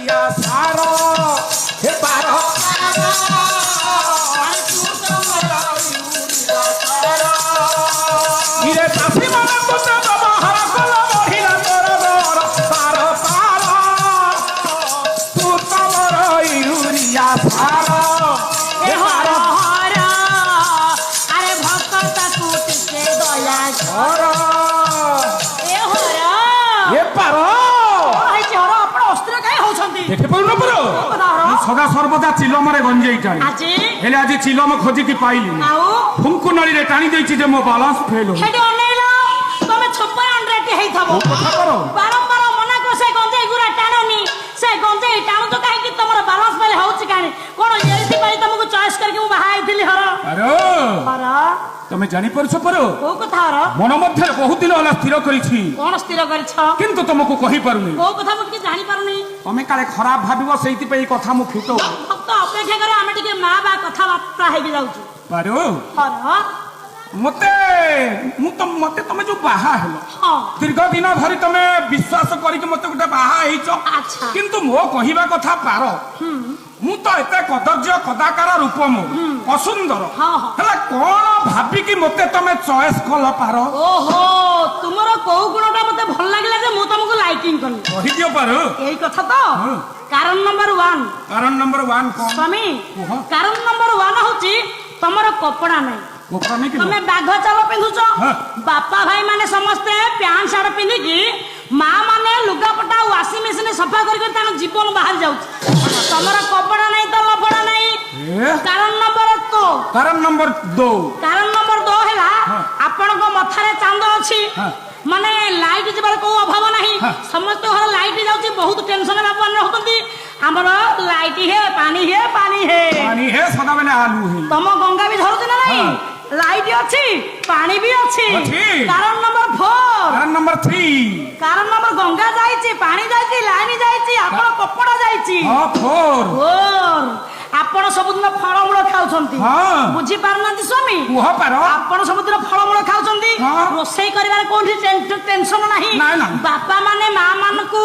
Urea सारो हे पारो इरे चाषी माने तुते व्यवहार कल बढ़िला तोर दर सारो सारो तू तमर यूरिया सारो हे पारो अरे भक्त टूट के दया हर ए हरा हे पारो भाई चोर आपण अस्त्र काहे होछंती देखि पउन परो सदा सर्वदा चिलमरे गंजेई टाणी आजी हेले आज चिलम खोजी की पाइली आउ फुंकु नळी रे टाणी देछि जे मो बैलेंस फेल हो हेडी अनेला तमे छप्पर अंड्रेटी हेई थबो कथा करो बारंबार मना को से गंजे गुरा टाणनी से गंजे टाणु तो काहे कि तमर बैलेंस फेल होछि कानी कोन एथि पई तुमको चॉइस करके मु बाहाई दिली हर अरे हर तमे जानि परछ परो को कथा हर मन मध्य बहुत दिन होला स्थिर करिछि कोन स्थिर करछ किंतु तुमको कहि पारुनी को कथा मु कि जानि पारुनी तमे काले खराब भाबिबो सेति पई कथा मु फुटो भक्त अपेक्षा करे आमे टिके मां बा कथा बार्ता हेबि जाउछु पारो हर मते तमे जो बाहा हेलो हां दीर्घ दिन धरि तमे विश्वास करी के मते गुटे बाहा हेइछ अच्छा किंतु मो कहिबा कथा पारो मु तो एते कदर्य कदाकार रूप मो असुंदर हाँ, हाँ। हला कोन भाबी कि मते तमे चॉइस कल पारो ओहो तुमरो को गुणटा मते भल लागिला जे मु तुमको लाइकिंग करनी कहि दियो पारो एई कथा तो कारण नंबर 1 कारण नंबर 1 कोन स्वामी कुह। कारण नंबर 1 होची तमरो कपड़ा नै कोपरा नहीं कि तमे बाघ चाल पिंधुछ हाँ। बापा भाई माने समस्ते पैंट शर्ट पिंधि की मां माने लुगापटा वाशिंग मशीन सफा करके तानो जीवन बाहर जाउछ तमरो कपड़ा नै त लफड़ा नै ए कारण नंबर 2 कारण नंबर 2 कारण नंबर 2 हैला हाँ। आपण को मथारे चांद अछि हाँ। माने लाइट जीवार को अभाव नाही हाँ। समस्त घर लाइट जाउची बहुत टेंशन बापन रहतंती हमर लाइट हे पानी हे पानी हे पानी है सदा बेले आलू है तम गंगा भी धरुछ ना नाही हाँ। लाइट अछि पानी भी अछि अछि। कारण नंबर 4 कारण नंबर 3 कारण नंबर गंगा जाईची पानी जाईची लाइन जाईची आपण कपड़ा जाईची हां 4 और आपण सबदिन फळमूळ खाउछंती हाँ। बुझी पारनांती स्वामी कुह पारो आपण सबदिन फळमूळ खाउछंती हाँ। रोषेई करिवार कोठी टेंशन नाही ना, ना। बापा माने मां मानकू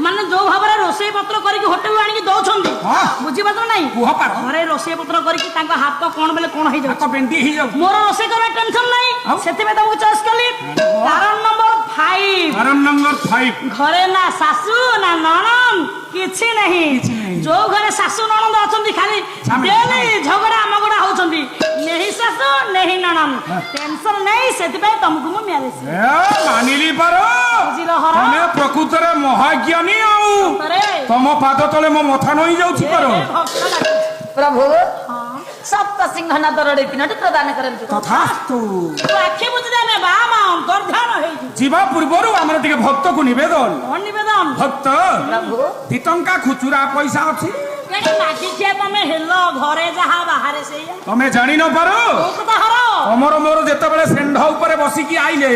माने जो भाबरे रोषेई पत्र करिक होटल आनी की दउछंती हाँ। बुझी पात्र नाही कुह पारो घरे रोषेई पत्र करिक तांका हाथ कोन बेले कोन होई हाथ जाउ बेंडी ही जाऊ मोर रोषेई करबा टेंशन नाही हाँ। सेते में तुमको चॉइस कली कारण नंबर 5 कारण नंबर 5 घरे ना सासू ना ननन किछि नहीं जो घरे सासू ननन अछंती खाली सामने, डेली झगड़ा मगड़ा होछंती नहीं सासू नहीं ननन हाँ। टेंशन नहीं सेति पे तुमको मु मैरिज ए मानिली पारो बुझिलो हर तमे प्रकृतरे महाज्ञानी आउ अरे तम पाद तले मो मथा नई जाउछि पारो प्रभु हां सप्त सिंहना दरडे तिनोटी प्रदान करंतु तथास्तु तू आखि बुझ दे बा मा अंतर ध्यान होई जीवा पूर्वरु हमर टिके भक्त को निवेदन कोन निवेदन भक्त प्रभु 2 टंका खुचुरा पैसा अछि केनी मागी छिया तमे हेलो घरे जहा बाहरे सेया तमे जानि न पारो ओ कथा हरो अमर मोर जेतेबेले सेंढ ऊपर बसी की आइले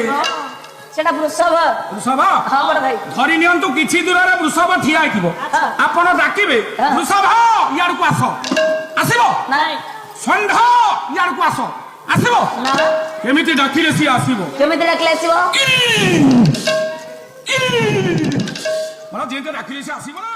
सेटा वृषभ वृषभ हां बड़ भाई धरि नियंतु किछि दूररे वृषभ ठिया आइथिबो आपण डाकिबे वृषभ याड को आसो आसीबो नाइ षंढ याड को आसो आसीबो ना केमिति डाकिले सी आसीबो केमिति डाकले आसीबो मला जेते डाकिले सी आसीबो ना